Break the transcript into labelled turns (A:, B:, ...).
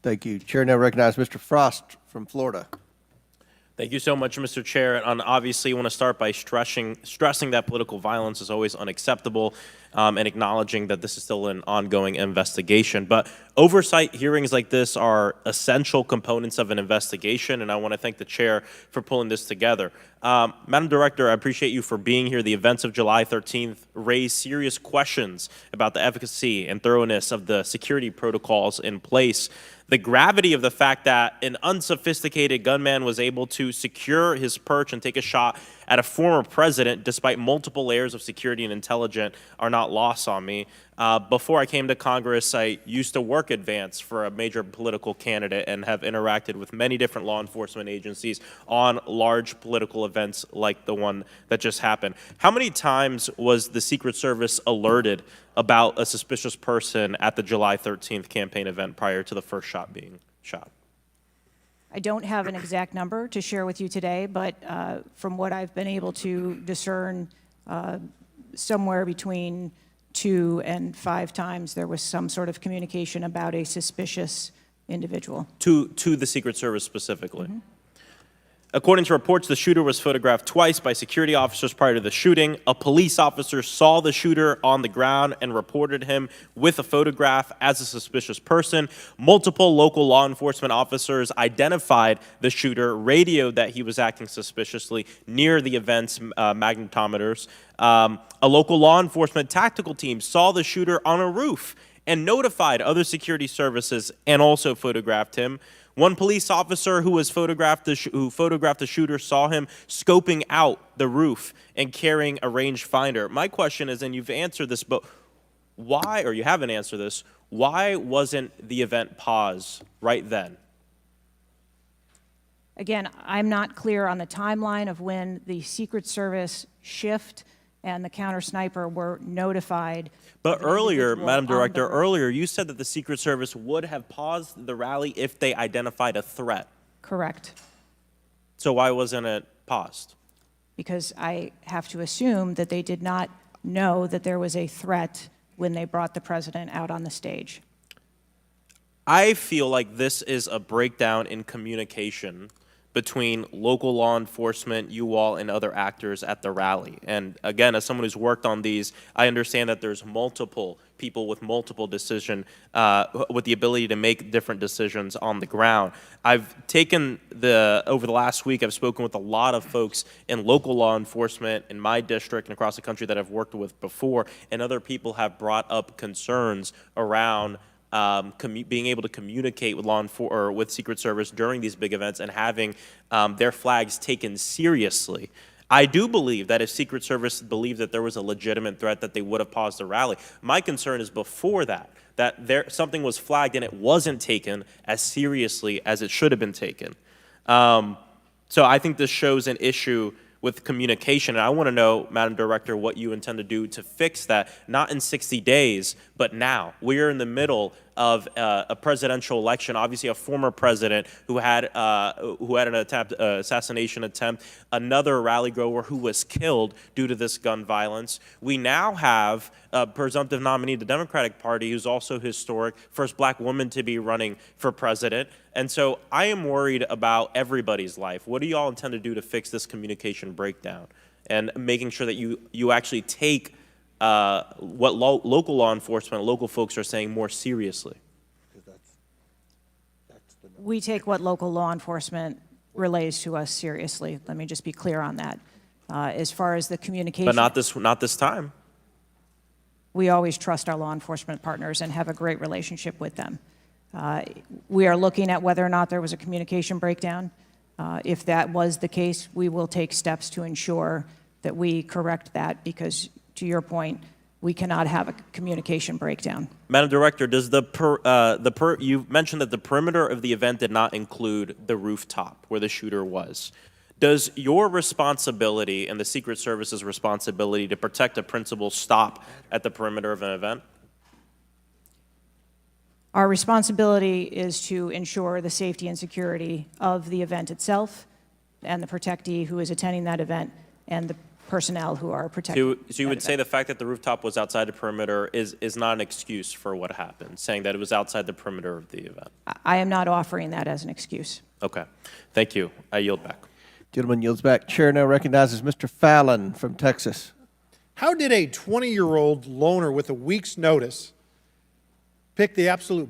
A: Thank you. Chair now recognizes Mr. Frost from Florida.
B: Thank you so much, Mr. Chair. And obviously, I want to start by stressing that political violence is always unacceptable and acknowledging that this is still an ongoing investigation. But oversight hearings like this are essential components of an investigation, and I want to thank the chair for pulling this together. Madam Director, I appreciate you for being here. The events of July 13th raised serious questions about the efficacy and thoroughness of the security protocols in place. The gravity of the fact that an unsophisticated gunman was able to secure his perch and take a shot at a former president despite multiple layers of security and intelligence are not lost on me. Before I came to Congress, I used to work advance for a major political candidate and have interacted with many different law enforcement agencies on large political events like the one that just happened. How many times was the Secret Service alerted about a suspicious person at the July 13th campaign event prior to the first shot being shot?
C: I don't have an exact number to share with you today, but from what I've been able to discern, somewhere between 2 and 5 times there was some sort of communication about a suspicious individual.
B: To the Secret Service specifically? Mm-hmm. According to reports, the shooter was photographed twice by security officers prior to the shooting. A police officer saw the shooter on the ground and reported him with a photograph as a suspicious person. Multiple local law enforcement officers identified the shooter, radioed that he was acting suspiciously near the event's magnetometers. A local law enforcement tactical team saw the shooter on a roof and notified other security services and also photographed him. One police officer who photographed the shooter saw him scoping out the roof and carrying a rangefinder. My question is, and you've answered this, but why, or you haven't answered this, why wasn't the event paused right then?
C: Again, I'm not clear on the timeline of when the Secret Service shift and the counter sniper were notified.
B: But earlier, Madam Director, earlier you said that the Secret Service would have paused the rally if they identified a threat.
C: Correct.
B: So why wasn't it paused?
C: Because I have to assume that they did not know that there was a threat when they brought the president out on the stage.
B: I feel like this is a breakdown in communication between local law enforcement, you all, and other actors at the rally. And again, as someone who's worked on these, I understand that there's multiple people with multiple decision, with the ability to make different decisions on the ground. I've taken over the last week, I've spoken with a lot of folks in local law enforcement in my district and across the country that I've worked with before, and other people have brought up concerns around being able to communicate with with Secret Service during these big events and having their flags taken seriously. I do believe that if Secret Service believed that there was a legitimate threat, that they would have paused the rally. My concern is before that something was flagged and it wasn't taken as seriously as it should have been taken. So I think this shows an issue with communication, and I want to know, Madam Director, what you intend to do to fix that, not in 60 days, but now. We're in the middle of a presidential election, obviously a former president who had an assassination attempt, another rally goer who was killed due to this gun violence. We now have a presumptive nominee of the Democratic Party who's also historic, first black woman to be running for president. And so I am worried about everybody's life. What do you all intend to do to fix this communication breakdown and making sure that you actually take what local law enforcement, local folks are saying more seriously?
C: We take what local law enforcement relays to us seriously. Let me just be clear on that. As far as the communication,
B: but not this time.
C: We always trust our law enforcement partners and have a great relationship with them. We are looking at whether or not there was a communication breakdown. If that was the case, we will take steps to ensure that we correct that, because to your point, we cannot have a communication breakdown.
B: Madam Director, does you mentioned that the perimeter of the event did not include the rooftop where the shooter was. Does your responsibility and the Secret Service's responsibility to protect a principal stop at the perimeter of an event?
C: Our responsibility is to ensure the safety and security of the event itself and the protectee who is attending that event and the personnel who are protected.
B: So you would say the fact that the rooftop was outside the perimeter is not an excuse for what happened, saying that it was outside the perimeter of the event?
C: I am not offering that as an excuse.
B: Okay. Thank you. I yield back.
A: Gentleman yields back. Chair now recognizes Mr. Fallon from Texas.
D: How did a 20-year-old loner with a week's notice pick the absolute